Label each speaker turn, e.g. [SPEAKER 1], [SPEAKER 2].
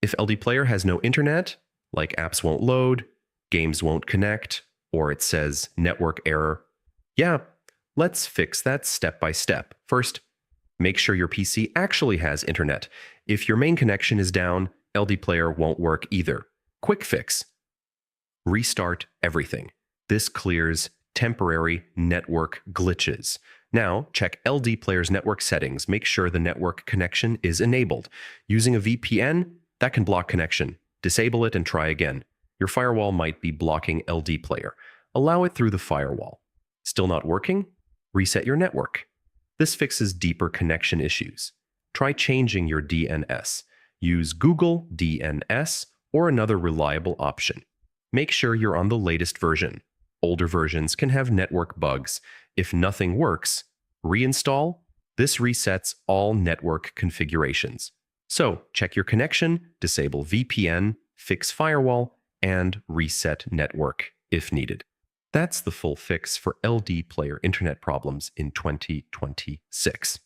[SPEAKER 1] If LDPlayer has no internet, like apps won't load, games won't connect, or it says network error, yeah, let's fix that step by step. First, make sure your PC actually has internet. If your main connection is down, LDPlayer won't work either. Quick fix: restart everything. This clears temporary network glitches. Now, check LDPlayer's network settings. Make sure the network connection is enabled. Using a VPN, that can block connection. Disable it and try again. Your firewall might be blocking LDPlayer. Allow it through the firewall. Still not working? Reset your network. This fixes deeper connection issues. Try changing your DNS. Use Google DNS or another reliable option. Make sure you're on the latest version. Older versions can have network bugs. If nothing works, reinstall. This resets all network configurations. So, check your connection, disable VPN, fix firewall, and reset network if needed. That's the full fix for LDPlayer internet problems in 2026.